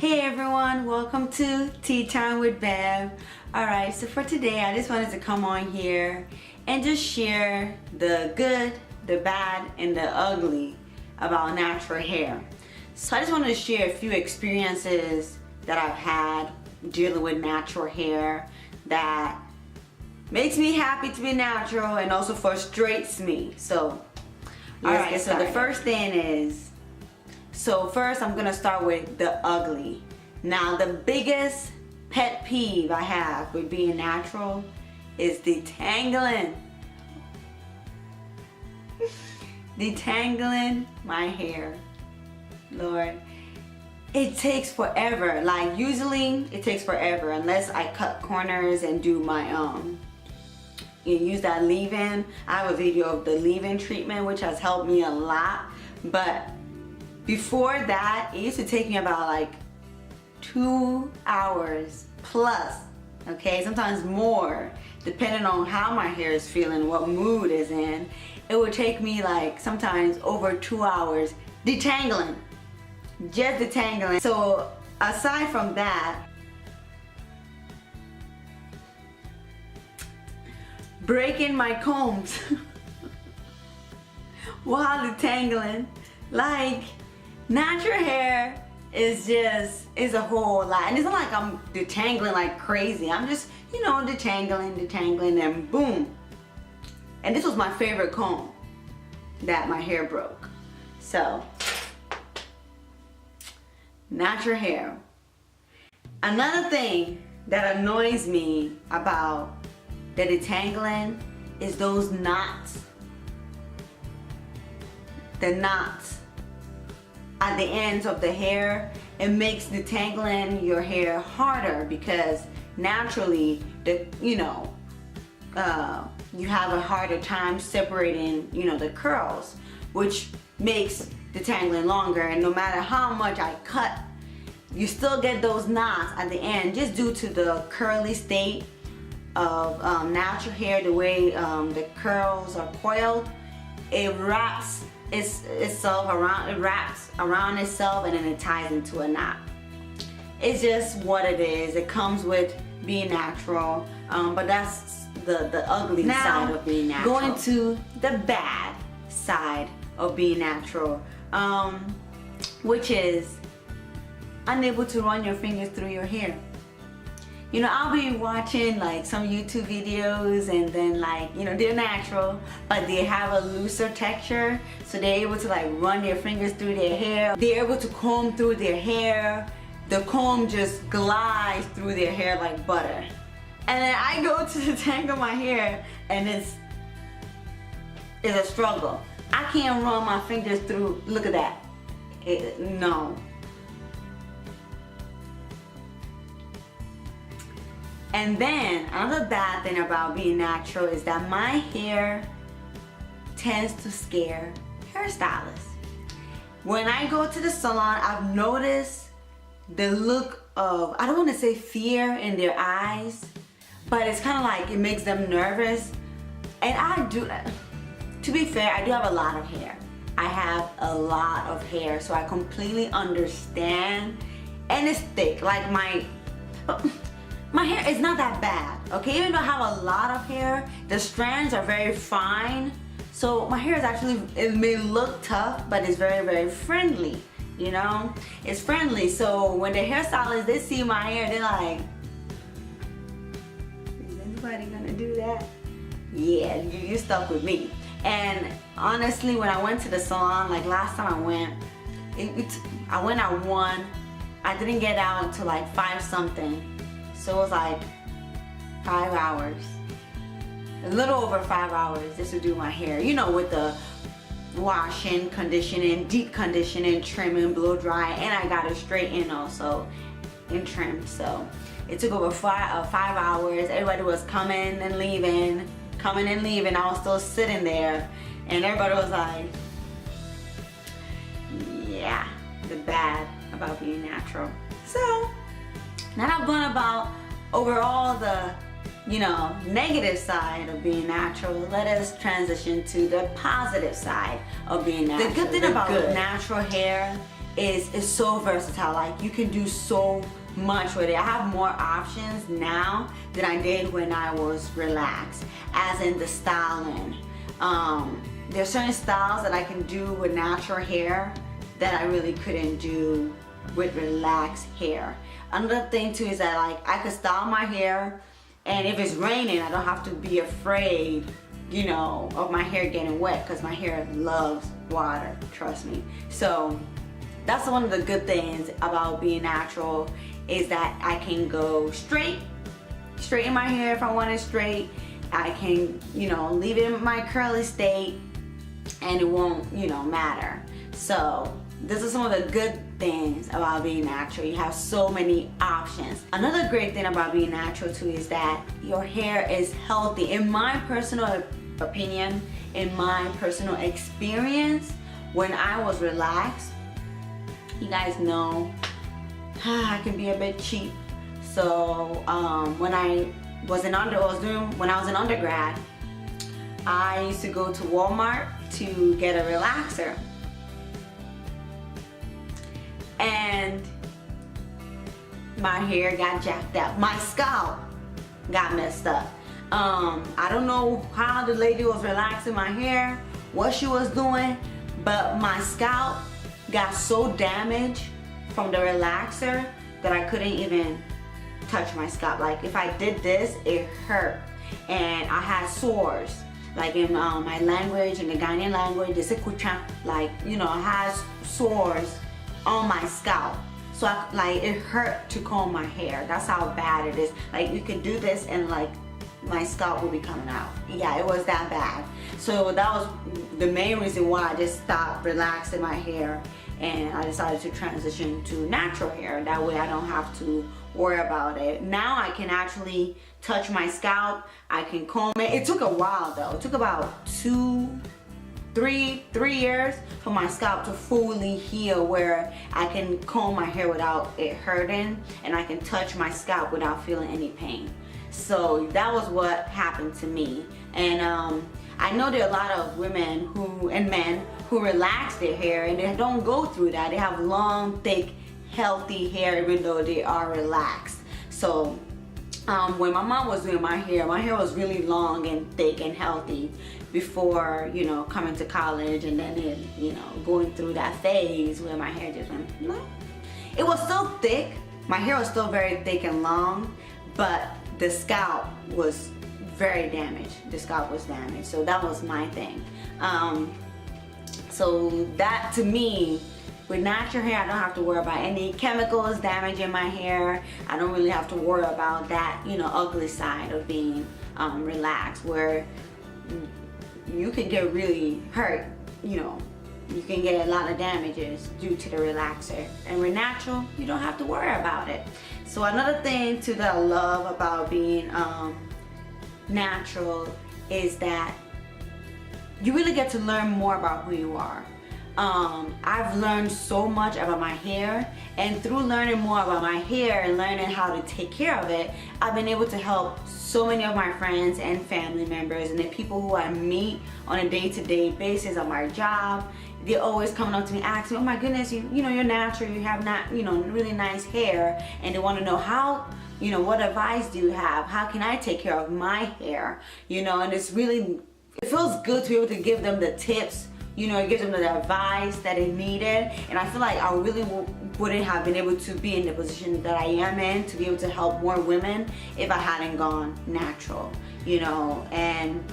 Hey everyone, welcome to Tea Time with Bev. Alright, so for today I just wanted to come on here and just share the good, the bad, and the ugly about natural hair. So I just wanted to share a few experiences that I've had dealing with natural hair that makes me happy to be natural and also frustrates me. So, alright, so the first thing is, so first I'm gonna start with the ugly. Now the biggest pet peeve I have with being natural is detangling. Detangling my hair. Lord. It takes forever. Like usually it takes forever unless I cut corners and do my you use that leave-in. I have a video of the leave-in treatment which has helped me a lot, but before that, it used to take me about like 2 hours plus, okay, sometimes more, depending on how my hair is feeling, what mood is in. It would take me like sometimes over 2 hours detangling, just detangling. So aside from that, breaking my combs while detangling, like, natural hair is a whole lot, and it's not like I'm detangling like crazy. I'm just, you know, detangling, and boom. And this was my favorite comb that my hair broke. So, natural hair. Another thing that annoys me about the detangling is those knots. The knots at the ends of the hair. It makes detangling your hair harder because naturally you have a harder time separating, the curls, which makes detangling longer. And no matter how much I cut, you still get those knots at the end just due to the curly state of natural hair. The way the curls are coiled, it wraps itself around, it wraps around itself, and then it ties into a knot. It's just what it is. It comes with being natural, but that's the ugly side of being natural. Going to the bad side of being natural, which is unable to run your fingers through your hair. I'll be watching like some YouTube videos, and then they're natural, but they have a looser texture, so they're able to like run their fingers through their hair. They're able to comb through their hair. The comb just glides through their hair like butter. And then I go to detangle my hair, and it's a struggle. I can't run my fingers through. Look at that. No. And then another bad thing about being natural is that my hair tends to scare hairstylists. When I go to the salon, I've noticed the look of, I don't want to say fear in their eyes, but it's kind of like it makes them nervous. And I do, to be fair, I do have a lot of hair. I have a lot of hair, so I completely understand. And it's thick, like my hair is not that bad, okay? Even though I have a lot of hair, the strands are very fine. So my hair is actually, it may look tough, but it's very, very friendly, It's friendly. So when the hairstylists, they see my hair, they're like, is anybody gonna do that? Yeah, you're stuck with me. And honestly, when I went to the salon, like last time I went, I went at 1. I didn't get out until like 5 something. So it was like 5 hours, a little over 5 hours just to do my hair, with the washing, conditioning, deep conditioning, trimming, blow dry, and I got it straight in also and trimmed. So it took over 5 hours. Everybody was coming and leaving. I was still sitting there, and everybody was like, yeah, the bad about being natural. So now I've gone about overall the negative side of being natural. Let us transition to the positive side of being natural. The good thing about natural hair is so versatile. Like, you can do so much with it. I have more options now than I did when I was relaxed, as in the styling. There's certain styles that I can do with natural hair that I really couldn't do with relaxed hair. Another thing too is that, like, I could style my hair, and if it's raining, I don't have to be afraid, you know, of my hair getting wet, because my hair loves water, trust me. So that's one of the good things about being natural, is that I can go straighten my hair if I want it straight. I can, you know, leave it in my curly state and it won't, you know, matter. So this is some of the good things about being natural. You have so many options. Another great thing about being natural too is that your hair is healthy. In my personal opinion, in my personal experience, when I was relaxed, you guys know I can be a bit cheap. So when I was in undergrad, I used to go to Walmart to get a relaxer, and my hair got jacked up. My scalp got messed up. I don't know how the lady was relaxing my hair, what she was doing, but my scalp got so damaged from the relaxer that I couldn't even touch my scalp. Like, if I did this, it hurt, and I had sores. Like, in my language, in the Ghanaian language, they say kucha. Like, you know, I had sores on my scalp. So like, it hurt to comb my hair. That's how bad it is. Like, you could do this and like my scalp will be coming out. Yeah, it was that bad. So that was the main reason why I just stopped relaxing my hair, and I decided to transition to natural hair. That way I don't have to worry about it. Now I can actually touch my scalp. I can comb it. It took a while though. It took about 3 years for my scalp to fully heal, where I can comb my hair without it hurting, and I can touch my scalp without feeling any pain. So that was what happened to me. And I know there are a lot of women and men who relax their hair and they don't go through that. They have long, thick, healthy hair even though they are relaxed. So when my mom was doing my hair was really long and thick and healthy before, you know, coming to college, and then you know, going through that phase where my hair just went, no. It was still thick. My hair was still very thick and long, but the scalp was very damaged. The scalp was damaged. So that was my thing. So that, to me, with natural hair, I don't have to worry about any chemicals damaging my hair. I don't really have to worry about that, you know, ugly side of being relaxed, where you can get really hurt, you know. You can get a lot of damages due to the relaxer. And with natural, you don't have to worry about it. So another thing too that I love about being natural is that you really get to learn more about who you are. I've learned so much about my hair, and through learning more about my hair and learning how to take care of it, I've been able to help so many of my friends and family members, and the people who I meet on a day-to-day basis on my job. They're always coming up to me asking, oh my goodness, you know, you're natural, you have really nice hair, and they want to know how, you know, what advice do you have? How can I take care of my hair? You know, and it feels good to be able to give them the tips, you know, give them the advice that they needed. And I feel like I really wouldn't have been able to be in the position that I am in, to be able to help more women, if I hadn't gone natural, you know. And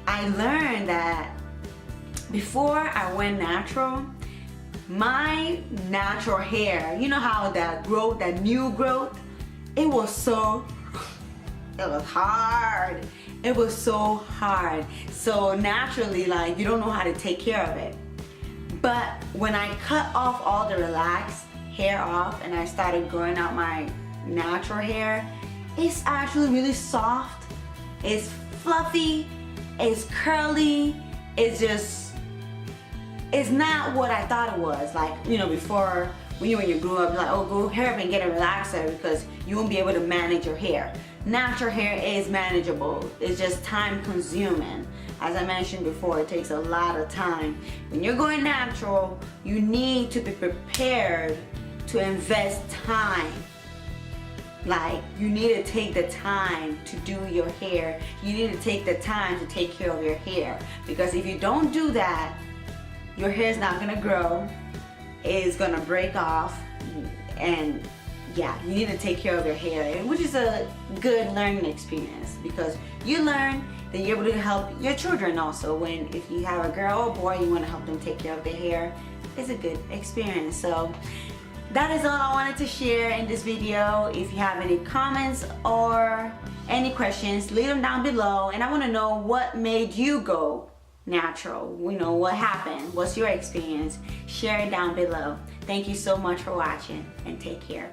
I learned that before I went natural, my natural hair, you know how that growth, that new growth, it was hard. It was so hard. So naturally, like, you don't know how to take care of it. But when I cut off all the relaxed hair off and I started growing out my natural hair, it's actually really soft. It's fluffy. It's curly. It's not what I thought it was. Like, you know, before when you grew up, like, oh, go hair up and get a relaxer because you won't be able to manage your hair. Natural hair is manageable. It's just time consuming. As I mentioned before, it takes a lot of time. When you're going natural, you need to be prepared to invest time. Like, you need to take the time to do your hair. You need to take the time to take care of your hair. Because if you don't do that, your hair is not gonna grow. It's gonna break off. And yeah, you need to take care of your hair, which is a good learning experience, because you learn, then you're able to help your children also. If you have a girl or boy, you wanna help them take care of their hair. It's a good experience. So that is all I wanted to share in this video. If you have any comments or any questions, leave them down below. And I want to know what made you go natural. You know, what happened? What's your experience? Share it down below. Thank you so much for watching, and take care.